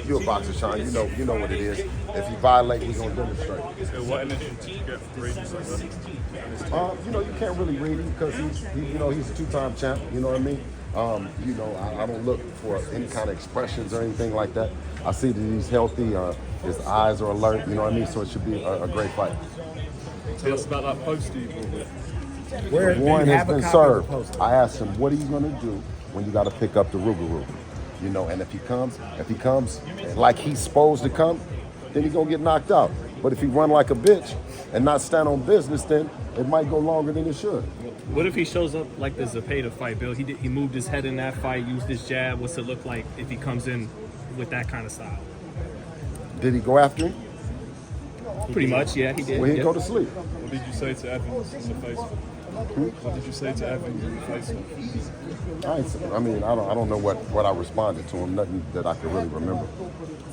You're a boxer, Sean. You know what it is. If you violate, we're gonna demonstrate. So what energy did you get from Regis like that? You can't really read him because he's a two-time champ. You know what I mean? I don't look for any kind of expressions or anything like that. I see that he's healthy. His eyes are alert. You know what I mean? So it should be a great fight. Tell us about that poster you brought with. Where Warrant has been served. Poster? I asked him, "What are you gonna do when you got to pick up the Rougarou?" And if he comes like he's supposed to come, then he's gonna get knocked out. But if he run like a bitch and not stand on business, then it might go longer than it should. What if he shows up like the Zepeda fight, Bill? He moved his head in that fight, used his jab. What's it look like if he comes in with that kind of style? Did he go after him? Pretty much, yeah, he did. Well, he'd yeah. go to sleep. What did you say to Evans in the face? What did you say to Evans in the face? I don't know what I responded to him. Nothing that I can really remember.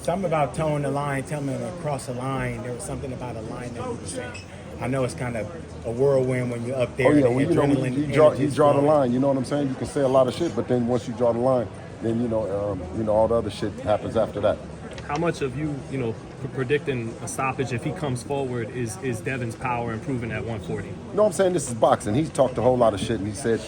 Something about towing the line, telling him to cross the line. There was something about a line that he was saying. I know it's kind of a whirlwind when you're up there. Oh yeah, the well, adrenaline you draw energy's the flowing. line. You know what I'm saying? You can say a lot of shit, but then once you draw the line, then all the other shit happens after that. How much of you predicting a stoppage if he comes forward is Devin's power improving at 140? You know what I'm saying? This is boxing. He's talked a whole lot of shit, and he said,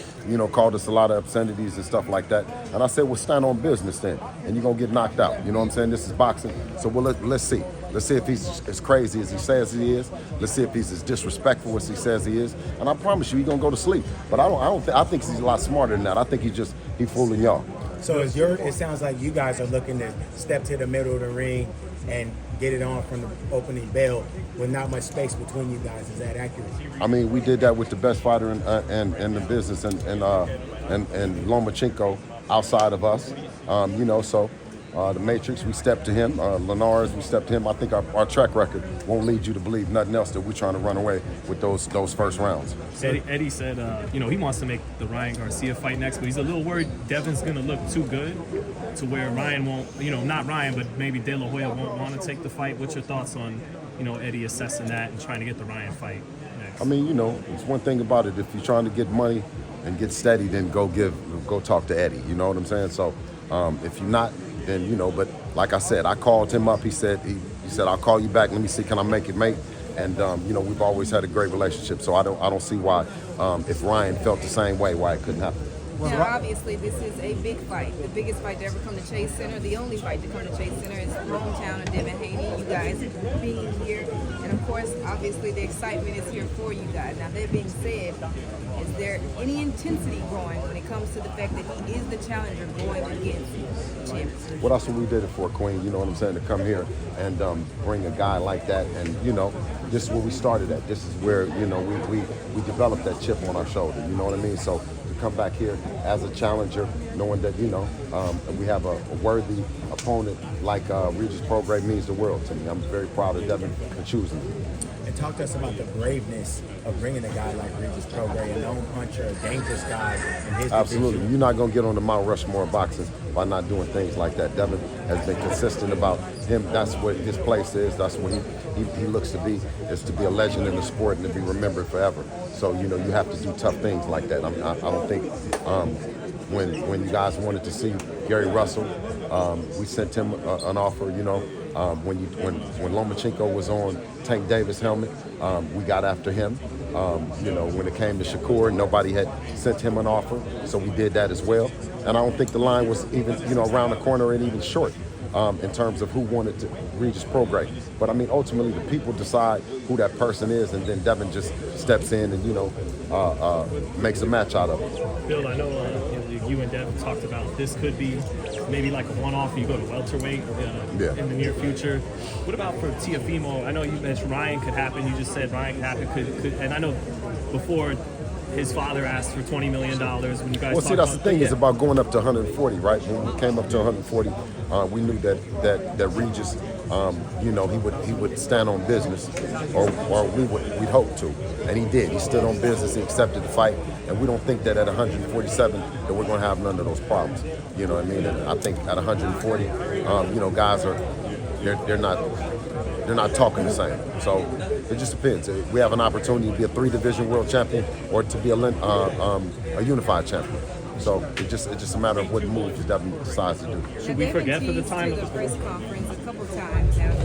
called us a lot of obscenities and stuff like that. And I said, well, stand on business then, and you're going to get knocked out. You know what I'm saying? This is boxing. So let's see. Let's see if he's as crazy as he says he is. Let's see if he's as disrespectful as he says he is. And I promise you, he's going to go to sleep. But I think he's a lot smarter than that. I think he's fooling y'all. So it sounds like you guys are looking to step to the middle of the ring and get it on from the opening bell with not much space between you guys. Is that accurate? I mean, we did that with the best fighter in the business and Lomachenko outside of us. So the Matrix, we stepped to him. Linares, we stepped to him. I think our track record won't lead you to believe nothing else that we're trying to run away with those first rounds. Eddie said, he wants to make the Ryan Garcia fight next, but he's a little worried Devin's going to look too good to where Ryan won't, not Ryan, but maybe De La Hoya won't want to take the fight. What's your thoughts on, Eddie assessing that and trying to get the Ryan fight next? I mean, it's one thing about it. If you're trying to get money and get steady, then go talk to Eddie. You know what I'm saying? So if you're not, then, but like I said, I called him up. He said, I'll call you back. Let me see, can I make it, mate? And, we've always had a great relationship. So I don't see why, if Ryan felt the same way, why it couldn't happen. Now, obviously, this is a big fight, the biggest fight to ever come to Chase Center. The only fight to come to Chase Center is hometown of Devin Haney, you guys being here. And, of course, obviously, the excitement is here for you guys. Now, that being said, is there any intensity growing when it comes to the fact that he is the challenger going against champs? Well, that's what we did it for, Queen. You know what I'm saying? To come here and bring a guy like that. And, this is where we started at. This is where, we developed that chip on our shoulder. You know what I mean? So to come back here as a challenger, knowing that, we have a worthy opponent like Regis Progrias means the world to me. I'm very proud of Devin for choosing me. And talk to us about the braveness of bringing a guy like Regis Progrias, a known puncher, a dangerous guy in his Absolutely. division. You're not going to get on the Mount Rushmore of boxing by not doing things like that. Devin has been consistent about him. That's what his place is. That's what he looks to be, is to be a legend in the sport and to be remembered forever. So, you have to do tough things like that. I don't think when you guys wanted to see Gary Russell, we sent him an offer, when Lomachenko was on Tank Davis' helmet, we got after him. When it came to Shakur, nobody had sent him an offer, so we did that as well. And I don't think the line was even, around the corner and even short in terms of who wanted to Regis Progrias. But I mean, ultimately, the people decide who that person is, and then Devin just steps in and, makes a match out of it. Bill, I know you and Devin talked about this could be maybe like a one-off. You go to welterweight in the near future. What about for Teofimo? I know you mentioned Ryan could happen. You just said Ryan could happen. And I know before his father asked for $20 million when you guys. Well, see, that's the thing is about going up to 140, right? When we came up to 140, we knew that Regis, he would stand on business, or we'd hope to, and he did. He stood on business. He accepted the fight, and we don't think that at 147 that we're going to have none of those problems. You know what I mean? And I think at 140, guys they're not talking the same. So it just depends. We have an opportunity to be a 3-division world champion or to be a unified champion. So it's just a matter of what moves Devin decides to do. Should we forget for the time to of the the press conference a couple times now.